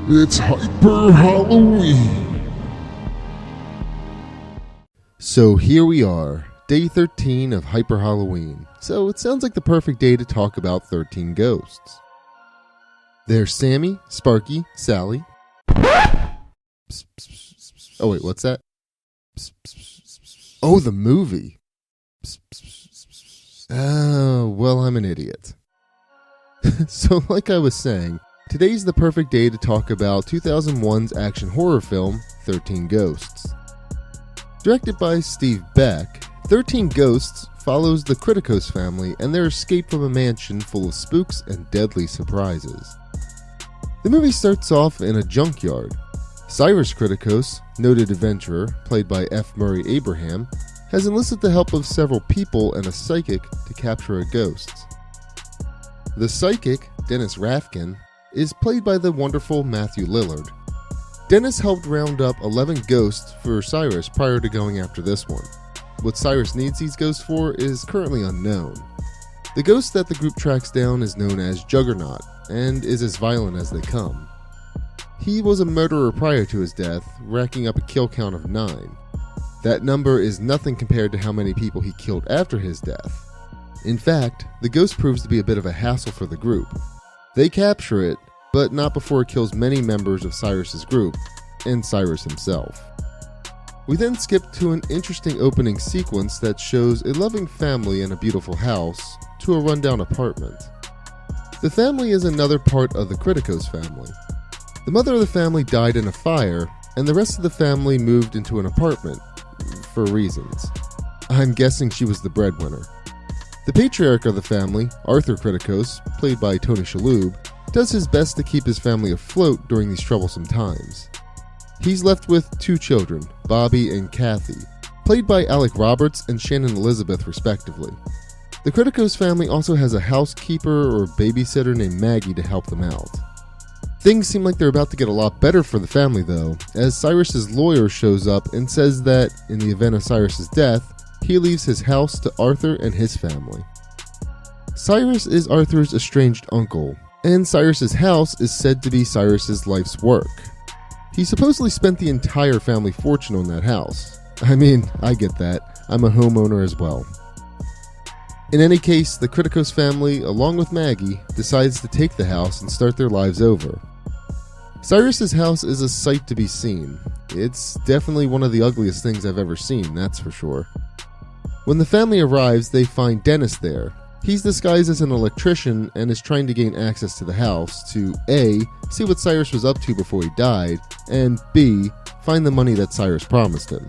It's Hyper Halloween! So here we are, day 13 of Hyper Halloween. So it sounds like the perfect day to talk about 13 ghosts. There's Sammy, Sparky, Sally. Oh wait, what's that? Oh, the movie. Oh, well, I'm an idiot. So like I was saying, today's the perfect day to talk about 2001's action horror film, 13 Ghosts. Directed by Steve Beck, 13 Ghosts follows the Kritikos family and their escape from a mansion full of spooks and deadly surprises. The movie starts off in a junkyard. Cyrus Kritikos, noted adventurer, played by F. Murray Abraham, has enlisted the help of several people and a psychic to capture a ghost. The psychic, Dennis Rafkin, is played by the wonderful Matthew Lillard. Dennis helped round up 11 ghosts for Cyrus prior to going after this one. What Cyrus needs these ghosts for is currently unknown. The ghost that the group tracks down is known as Juggernaut, and is as violent as they come. He was a murderer prior to his death, racking up a kill count of 9. That number is nothing compared to how many people he killed after his death. In fact, the ghost proves to be a bit of a hassle for the group. They capture it, but not before it kills many members of Cyrus's group, and Cyrus himself. We then skip to an interesting opening sequence that shows a loving family in a beautiful house to a rundown apartment. The family is another part of the Kritikos family. The mother of the family died in a fire, and the rest of the family moved into an apartment, for reasons. I'm guessing she was the breadwinner. The patriarch of the family, Arthur Kritikos, played by Tony Shalhoub, does his best to keep his family afloat during these troublesome times. He's left with 2 children, Bobby and Kathy, played by Alec Roberts and Shannon Elizabeth respectively. The Kritikos family also has a housekeeper or babysitter named Maggie to help them out. Things seem like they're about to get a lot better for the family though, as Cyrus's lawyer shows up and says that, in the event of Cyrus's death, he leaves his house to Arthur and his family. Cyrus is Arthur's estranged uncle, and Cyrus's house is said to be Cyrus's life's work. He supposedly spent the entire family fortune on that house. I mean, I get that. I'm a homeowner as well. In any case, the Kritikos family, along with Maggie, decides to take the house and start their lives over. Cyrus's house is a sight to be seen. It's definitely one of the ugliest things I've ever seen, that's for sure. When the family arrives, they find Dennis there. He's disguised as an electrician and is trying to gain access to the house to A, see what Cyrus was up to before he died, and B, find the money that Cyrus promised him.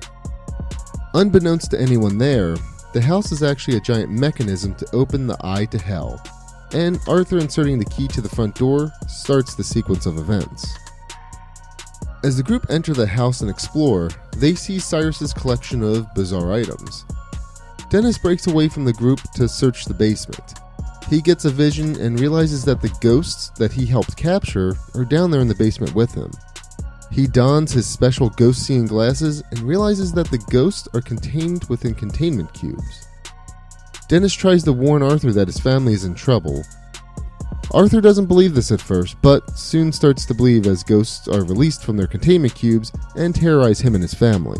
Unbeknownst to anyone there, the house is actually a giant mechanism to open the eye to hell, and Arthur inserting the key to the front door starts the sequence of events. As the group enter the house and explore, they see Cyrus's collection of bizarre items. Dennis breaks away from the group to search the basement. He gets a vision and realizes that the ghosts that he helped capture are down there in the basement with him. He dons his special ghost-seeing glasses and realizes that the ghosts are contained within containment cubes. Dennis tries to warn Arthur that his family is in trouble. Arthur doesn't believe this at first, but soon starts to believe as ghosts are released from their containment cubes and terrorize him and his family.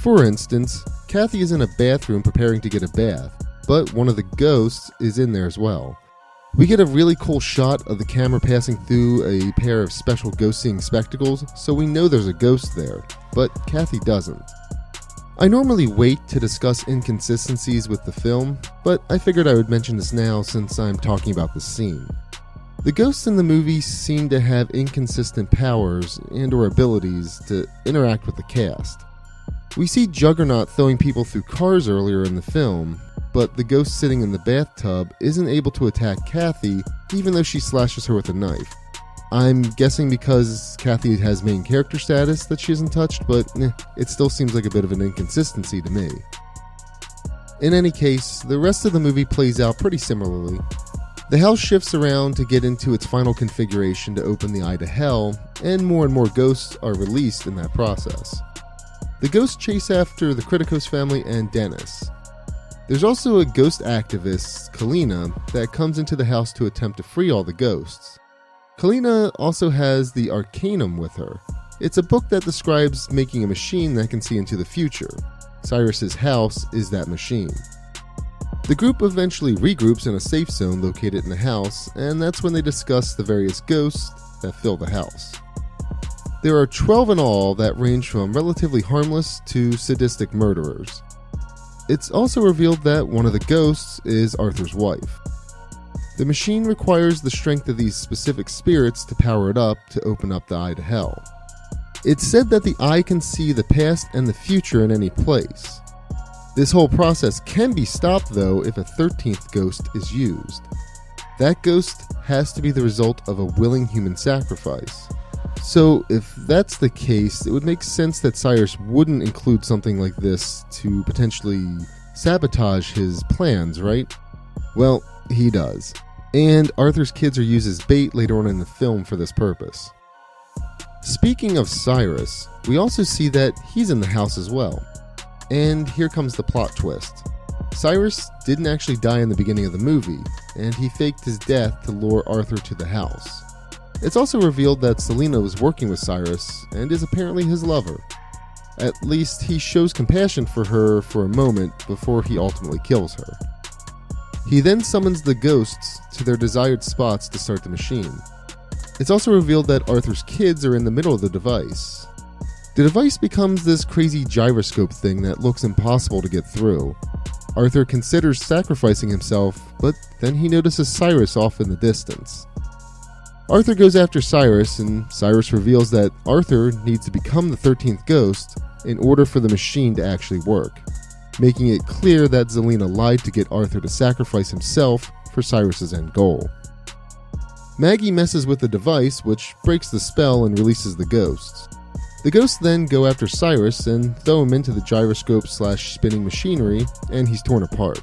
For instance, Kathy is in a bathroom preparing to get a bath, but one of the ghosts is in there as well. We get a really cool shot of the camera passing through a pair of special ghost-seeing spectacles, so we know there's a ghost there, but Kathy doesn't. I normally wait to discuss inconsistencies with the film, but I figured I would mention this now since I'm talking about the scene. The ghosts in the movie seem to have inconsistent powers and/or abilities to interact with the cast. We see Juggernaut throwing people through cars earlier in the film, but the ghost sitting in the bathtub isn't able to attack Kathy even though she slashes her with a knife. I'm guessing because Kathy has main character status that she isn't touched, but it still seems like a bit of an inconsistency to me. In any case, the rest of the movie plays out pretty similarly. The house shifts around to get into its final configuration to open the eye to hell, and more ghosts are released in that process. The ghosts chase after the Kritikos family and Dennis. There's also a ghost activist, Kalina, that comes into the house to attempt to free all the ghosts. Kalina also has the Arcanum with her. It's a book that describes making a machine that can see into the future. Cyrus's house is that machine. The group eventually regroups in a safe zone located in the house, and that's when they discuss the various ghosts that fill the house. There are 12 in all that range from relatively harmless to sadistic murderers. It's also revealed that one of the ghosts is Arthur's wife. The machine requires the strength of these specific spirits to power it up to open up the eye to hell. It's said that the eye can see the past and the future in any place. This whole process can be stopped though if a 13th ghost is used. That ghost has to be the result of a willing human sacrifice. So if that's the case, it would make sense that Cyrus wouldn't include something like this to potentially sabotage his plans, right? Well, he does. And Arthur's kids are used as bait later on in the film for this purpose. Speaking of Cyrus, we also see that he's in the house as well. And here comes the plot twist. Cyrus didn't actually die in the beginning of the movie, and he faked his death to lure Arthur to the house. It's also revealed that Selena was working with Cyrus and is apparently his lover. At least he shows compassion for her for a moment before he ultimately kills her. He then summons the ghosts to their desired spots to start the machine. It's also revealed that Arthur's kids are in the middle of the device. The device becomes this crazy gyroscope thing that looks impossible to get through. Arthur considers sacrificing himself, but then he notices Cyrus off in the distance. Arthur goes after Cyrus, and Cyrus reveals that Arthur needs to become the 13th ghost in order for the machine to actually work, making it clear that Zelena lied to get Arthur to sacrifice himself for Cyrus's end goal. Maggie messes with the device, which breaks the spell and releases the ghosts. The ghosts then go after Cyrus and throw him into the gyroscope/spinning machinery, and he's torn apart.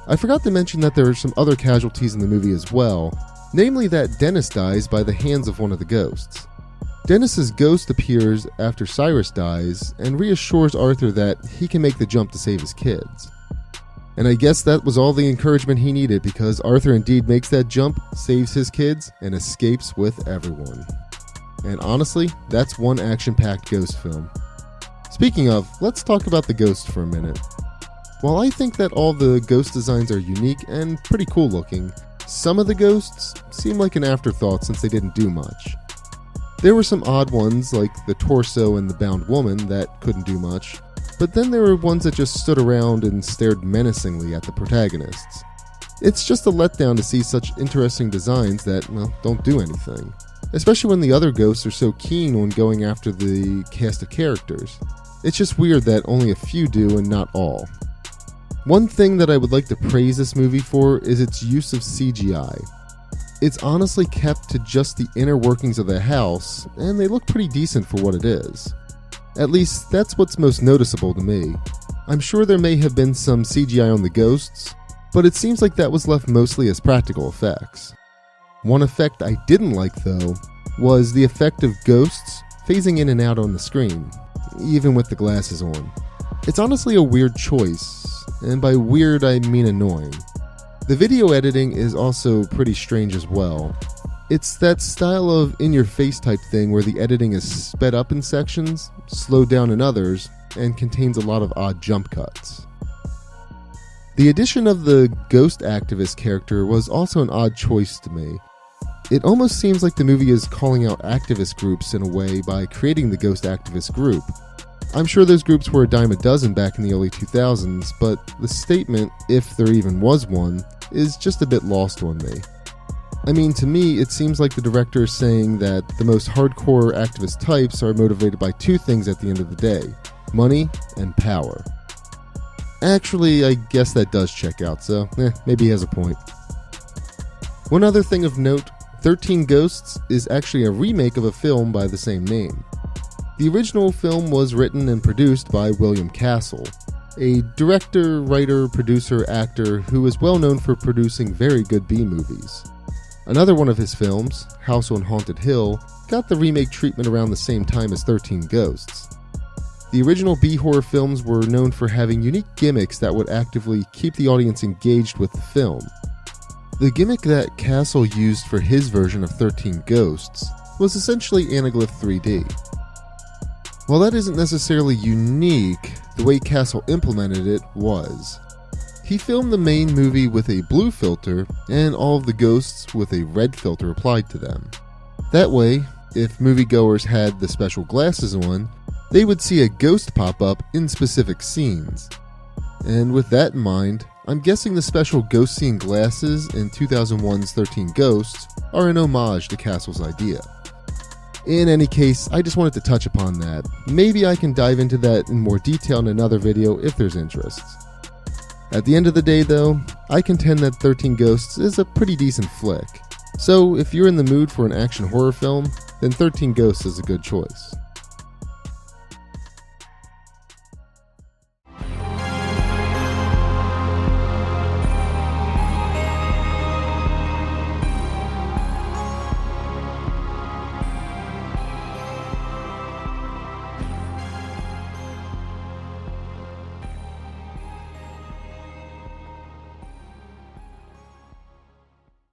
I forgot to mention that there are some other casualties in the movie as well, namely that Dennis dies by the hands of one of the ghosts. Dennis's ghost appears after Cyrus dies and reassures Arthur that he can make the jump to save his kids. And I guess that was all the encouragement he needed, because Arthur indeed makes that jump, saves his kids, and escapes with everyone. And honestly, that's one action-packed ghost film. Speaking of, let's talk about the ghosts for a minute. While I think that all the ghost designs are unique and pretty cool looking, some of the ghosts seem like an afterthought since they didn't do much. There were some odd ones like the torso and the bound woman that couldn't do much, but then there were ones that just stood around and stared menacingly at the protagonists. It's just a letdown to see such interesting designs that, well, don't do anything. Especially when the other ghosts are so keen on going after the cast of characters. It's just weird that only a few do and not all. One thing that I would like to praise this movie for is its use of CGI. It's honestly kept to just the inner workings of the house, and they look pretty decent for what it is. At least, that's what's most noticeable to me. I'm sure there may have been some CGI on the ghosts, but it seems like that was left mostly as practical effects. One effect I didn't like, though, was the effect of ghosts phasing in and out on the screen, even with the glasses on. It's honestly a weird choice, and by weird I mean annoying. The video editing is also pretty strange as well. It's that style of in-your-face type thing where the editing is sped up in sections, slowed down in others, and contains a lot of odd jump cuts. The addition of the ghost activist character was also an odd choice to me. It almost seems like the movie is calling out activist groups in a way by creating the ghost activist group. I'm sure those groups were a dime a dozen back in the early 2000s, but the statement, if there even was one, is just a bit lost on me. I mean, to me, it seems like the director is saying that the most hardcore activist types are motivated by two things at the end of the day: money and power. Actually, I guess that does check out, so maybe he has a point. One other thing of note, 13 Ghosts is actually a remake of a film by the same name. The original film was written and produced by William Castle, a director, writer, producer, actor who is well known for producing very good B-movies. Another one of his films, House on Haunted Hill, got the remake treatment around the same time as 13 Ghosts. The original B-horror films were known for having unique gimmicks that would actively keep the audience engaged with the film. The gimmick that Castle used for his version of 13 Ghosts was essentially Anaglyph 3D. While that isn't necessarily unique, the way Castle implemented it was. He filmed the main movie with a blue filter and all of the ghosts with a red filter applied to them. That way, if moviegoers had the special glasses on, they would see a ghost pop up in specific scenes. And with that in mind, I'm guessing the special ghost scene glasses in 2001's 13 Ghosts are an homage to Castle's idea. In any case, I just wanted to touch upon that. Maybe I can dive into that in more detail in another video if there's interest. At the end of the day though, I contend that 13 Ghosts is a pretty decent flick. So if you're in the mood for an action horror film, then 13 Ghosts is a good choice.